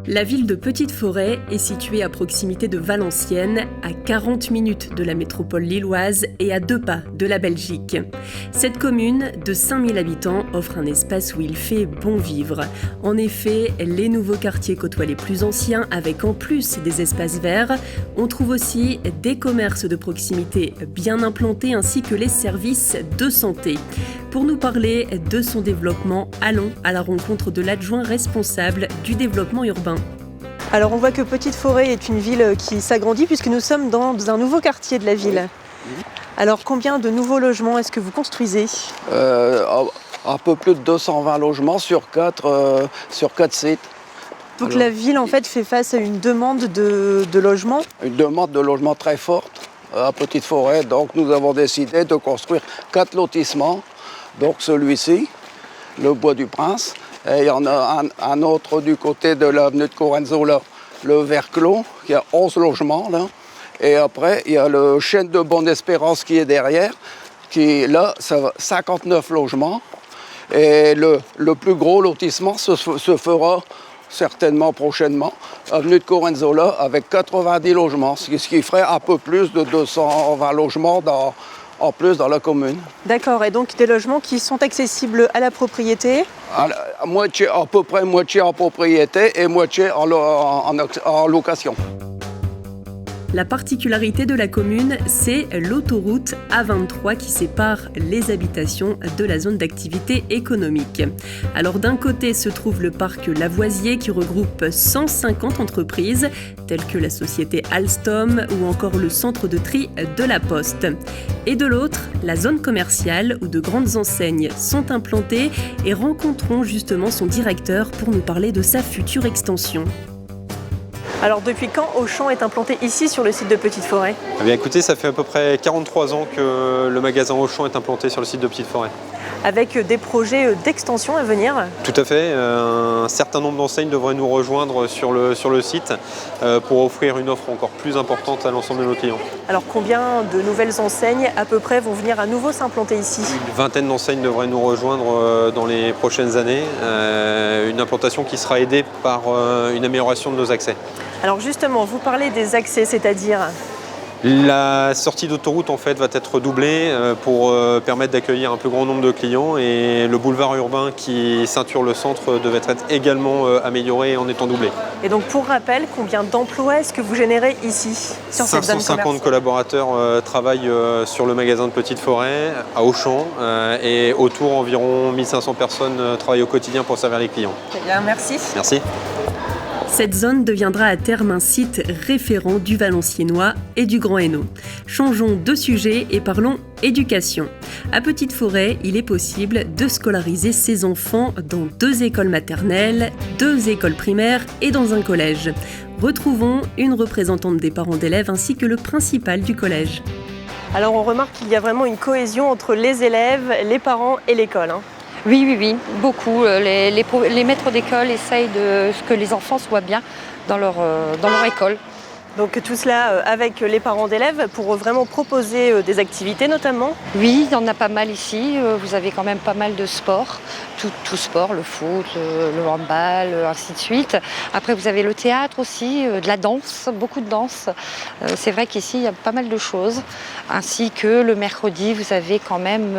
La ville de Petite-Forêt est située à proximité de Valenciennes, à 40 minutes de la métropole lilloise et à 2 pas de la Belgique. Cette commune de 5000 habitants offre un espace où il fait bon vivre. En effet, les nouveaux quartiers côtoient les plus anciens avec en plus des espaces verts. On trouve aussi des commerces de proximité bien implantés ainsi que les services de santé. Pour nous parler de son développement, allons à la rencontre de l'adjoint responsable du développement urbain. Alors on voit que Petite-Forêt est une ville qui s'agrandit puisque nous sommes dans un nouveau quartier de la ville. Oui. Alors combien de nouveaux logements est-ce que vous construisez ? Un peu plus de 220 logements sur 4 sites. Donc la ville en fait fait face à une demande de logement. Une demande de logement très forte à Petite-Forêt. Donc nous avons décidé de construire 4 lotissements. Donc celui-ci, le Bois du Prince. Et il y en a un autre du côté de l'avenue de Corenzo, là, le Vert-Clos, qui a 11 logements. Là. Et après, il y a le Chêne de Bonne-Espérance qui est derrière, qui là, ça va 59 logements. Et le plus gros lotissement se fera certainement prochainement, avenue de Corenzo, là, avec 90 logements, ce qui ferait un peu plus de 220 logements en plus dans la commune. D'accord, et donc des logements qui sont accessibles à la propriété ? À peu près moitié en propriété et moitié en location. La particularité de la commune, c'est l'autoroute A23 qui sépare les habitations de la zone d'activité économique. Alors d'un côté se trouve le parc Lavoisier qui regroupe 150 entreprises, telles que la société Alstom ou encore le centre de tri de la Poste. Et de l'autre, la zone commerciale où de grandes enseignes sont implantées et rencontrons justement son directeur pour nous parler de sa future extension. Alors depuis quand Auchan est implanté ici sur le site de Petite-Forêt ? Eh bien écoutez, ça fait à peu près 43 ans que le magasin Auchan est implanté sur le site de Petite-Forêt. Avec des projets d'extension à venir ? Tout à fait, un certain nombre d'enseignes devraient nous rejoindre sur le site pour offrir une offre encore plus importante à l'ensemble de nos clients. Alors combien de nouvelles enseignes à peu près vont venir à nouveau s'implanter ici ? Une vingtaine d'enseignes devraient nous rejoindre dans les prochaines années, une implantation qui sera aidée par une amélioration de nos accès. Alors justement, vous parlez des accès, c'est-à-dire ? La sortie d'autoroute en fait va être doublée pour permettre d'accueillir un plus grand nombre de clients et le boulevard urbain qui ceinture le centre devait être également amélioré en étant doublé. Et donc pour rappel, combien d'emplois est-ce que vous générez ici sur cette zone commerciale ? 550 collaborateurs travaillent sur le magasin de Petite-Forêt à Auchan et autour environ 1500 personnes travaillent au quotidien pour servir les clients. Très bien, merci. Merci. Cette zone deviendra à terme un site référent du Valenciennois et du Grand Hainaut. Changeons de sujet et parlons éducation. À Petite-Forêt, il est possible de scolariser ses enfants dans 2 écoles maternelles, 2 écoles primaires et dans un collège. Retrouvons une représentante des parents d'élèves ainsi que le principal du collège. Alors on remarque qu'il y a vraiment une cohésion entre les élèves, les parents et l'école. Oui, beaucoup. Les maîtres d'école essayent de ce que les enfants soient bien dans leur école. Donc tout cela avec les parents d'élèves pour vraiment proposer des activités notamment ? Oui, il y en a pas mal ici. Vous avez quand même pas mal de sports, tout sport, le foot, le handball, ainsi de suite. Après, vous avez le théâtre aussi, de la danse, beaucoup de danse. C'est vrai qu'ici, il y a pas mal de choses. Ainsi que le mercredi, vous avez quand même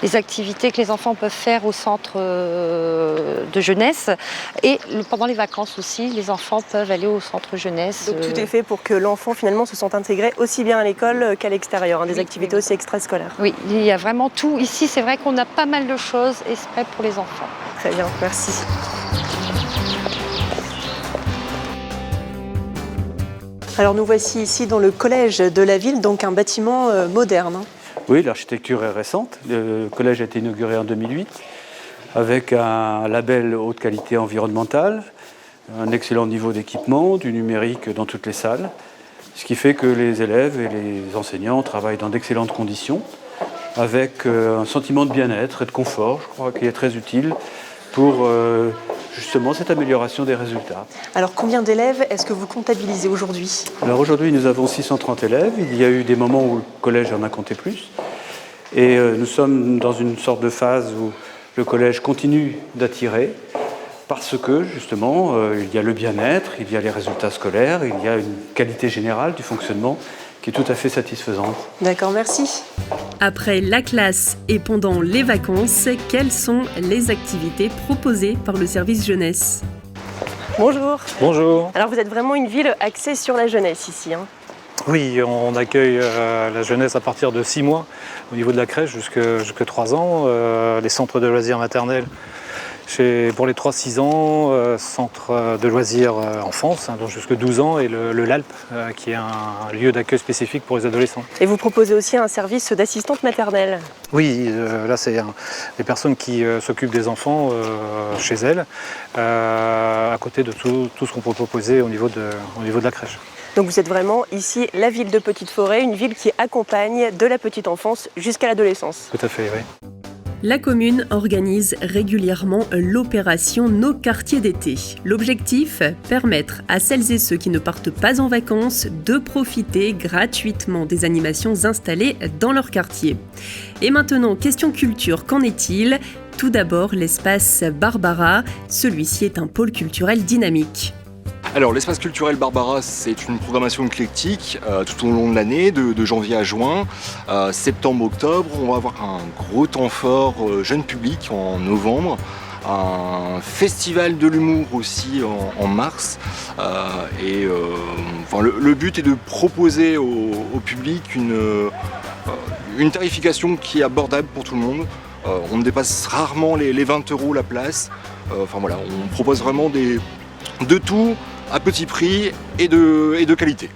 les activités que les enfants peuvent faire au centre de jeunesse. Et pendant les vacances aussi, les enfants peuvent aller au centre jeunesse. Donc tout est fait pour que l'enfant finalement se sente intégré aussi bien à l'école qu'à l'extérieur, des activités aussi extrascolaires. Oui, il y a vraiment tout. Ici, c'est vrai qu'on a pas mal de choses exprès pour les enfants. Très bien, merci. Alors nous voici ici dans le collège de la ville, donc un bâtiment moderne. Oui, l'architecture est récente. Le collège a été inauguré en 2008 avec un label haute qualité environnementale, un excellent niveau d'équipement, du numérique dans toutes les salles, ce qui fait que les élèves et les enseignants travaillent dans d'excellentes conditions, avec un sentiment de bien-être et de confort, je crois, qui est très utile pour justement cette amélioration des résultats. Alors combien d'élèves est-ce que vous comptabilisez aujourd'hui ? Alors aujourd'hui nous avons 630 élèves, il y a eu des moments où le collège en a compté plus, et nous sommes dans une sorte de phase où le collège continue d'attirer, parce que justement, il y a le bien-être, il y a les résultats scolaires, il y a une qualité générale du fonctionnement qui est tout à fait satisfaisante. D'accord, merci. Après la classe et pendant les vacances, quelles sont les activités proposées par le service jeunesse ? Bonjour. Bonjour. Alors vous êtes vraiment une ville axée sur la jeunesse ici, hein. Oui, on accueille la jeunesse à partir de 6 mois au niveau de la crèche jusqu'à 3 ans. Les centres de loisirs maternels pour les 3-6 ans, centre de loisirs enfance, donc jusqu'à 12 ans, et le LALP, qui est un lieu d'accueil spécifique pour les adolescents. Et vous proposez aussi un service d'assistante maternelle. Oui, là c'est les personnes qui s'occupent des enfants chez elles, à côté de tout ce qu'on peut proposer au niveau de la crèche. Donc vous êtes vraiment ici la ville de Petite-Forêt, une ville qui accompagne de la petite enfance jusqu'à l'adolescence. Tout à fait, oui. La commune organise régulièrement l'opération Nos quartiers d'été. L'objectif, permettre à celles et ceux qui ne partent pas en vacances de profiter gratuitement des animations installées dans leur quartier. Et maintenant, question culture, qu'en est-il ? Tout d'abord, l'espace Barbara. Celui-ci est un pôle culturel dynamique. Alors l'espace culturel Barbara, c'est une programmation éclectique tout au long de l'année, de janvier à juin. Septembre-octobre, on va avoir un gros temps fort jeune public en novembre. Un festival de l'humour aussi en mars. Le but est de proposer au public une tarification qui est abordable pour tout le monde. On dépasse rarement les 20 € la place. On propose vraiment de tout à petit prix et de qualité.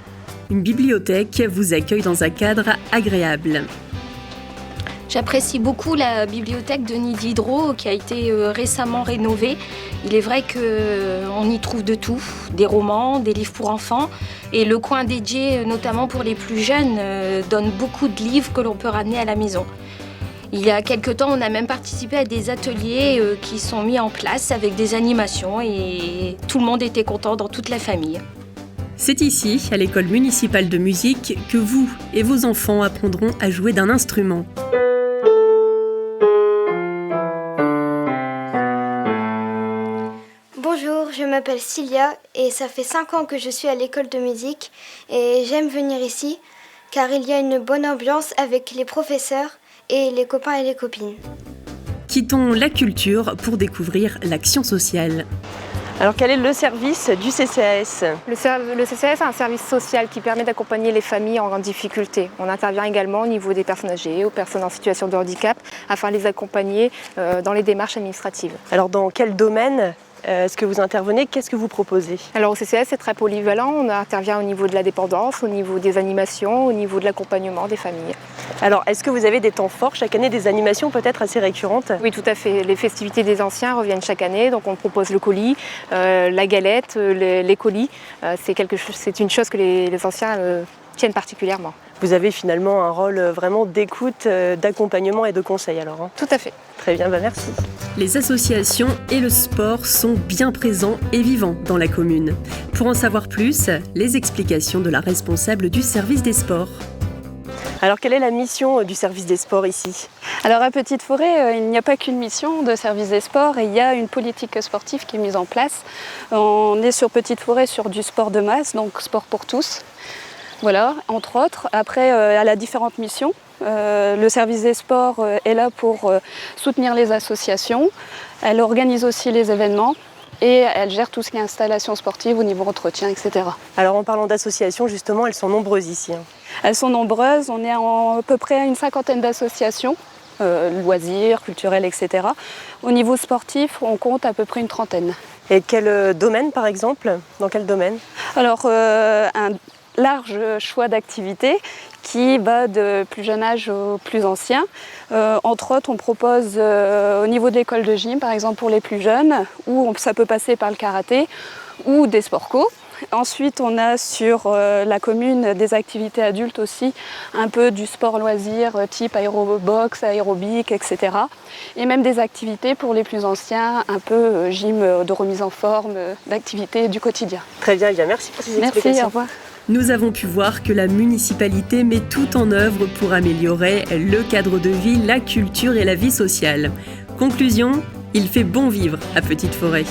Une bibliothèque vous accueille dans un cadre agréable. J'apprécie beaucoup la bibliothèque de Nid Diderot qui a été récemment rénovée. Il est vrai qu'on y trouve de tout, des romans, des livres pour enfants. Et le coin dédié, notamment pour les plus jeunes, donne beaucoup de livres que l'on peut ramener à la maison. Il y a quelque temps, on a même participé à des ateliers qui sont mis en place avec des animations et tout le monde était content dans toute la famille. C'est ici, à l'école municipale de musique, que vous et vos enfants apprendront à jouer d'un instrument. Bonjour, je m'appelle Cilia et ça fait 5 ans que je suis à l'école de musique et j'aime venir ici car il y a une bonne ambiance avec les professeurs et les copains et les copines. Quittons la culture pour découvrir l'action sociale. Alors quel est le service du CCAS ? Le CCAS est un service social qui permet d'accompagner les familles en grande difficulté. On intervient également au niveau des personnes âgées, aux personnes en situation de handicap, afin de les accompagner dans les démarches administratives. Alors dans quel domaine est-ce que vous intervenez ? Qu'est-ce que vous proposez ? Alors au CCAS, c'est très polyvalent. On intervient au niveau de la dépendance, au niveau des animations, au niveau de l'accompagnement des familles. Alors est-ce que vous avez des temps forts chaque année, des animations peut-être assez récurrentes ? Oui, tout à fait. Les festivités des anciens reviennent chaque année. Donc on propose le colis, la galette, les colis. C'est une chose que les anciens tiennent particulièrement. Vous avez finalement un rôle vraiment d'écoute, d'accompagnement et de conseil alors, hein ? Tout à fait. Très bien, merci. Les associations et le sport sont bien présents et vivants dans la commune. Pour en savoir plus, les explications de la responsable du service des sports. Alors quelle est la mission du service des sports ici ? Alors à Petite-Forêt, il n'y a pas qu'une mission de service des sports, il y a une politique sportive qui est mise en place. On est sur Petite-Forêt sur du sport de masse, donc sport pour tous. Voilà, entre autres. Après, elle a différentes missions. Le service des sports est là pour soutenir les associations. Elle organise aussi les événements et elle gère tout ce qui est installation sportive au niveau entretien, etc. Alors en parlant d'associations, justement, elles sont nombreuses ici, hein. Elles sont nombreuses. On est à peu près à une 50aine d'associations, loisirs, culturels, etc. Au niveau sportif, on compte à peu près une 30aine. Et quel domaine, par exemple ? Dans quel domaine ? Alors, un large choix d'activités qui va de plus jeune âge au plus ancien. Entre autres, on propose au niveau de l'école de gym, par exemple pour les plus jeunes, où ça peut passer par le karaté ou des sports co. Ensuite, on a sur la commune des activités adultes aussi, un peu du sport loisir type aérobox, aérobic, etc. Et même des activités pour les plus anciens, un peu gym de remise en forme, d'activités du quotidien. Très bien, merci pour ces explications. Merci, au revoir. Nous avons pu voir que la municipalité met tout en œuvre pour améliorer le cadre de vie, la culture et la vie sociale. Conclusion, il fait bon vivre à Petite-Forêt.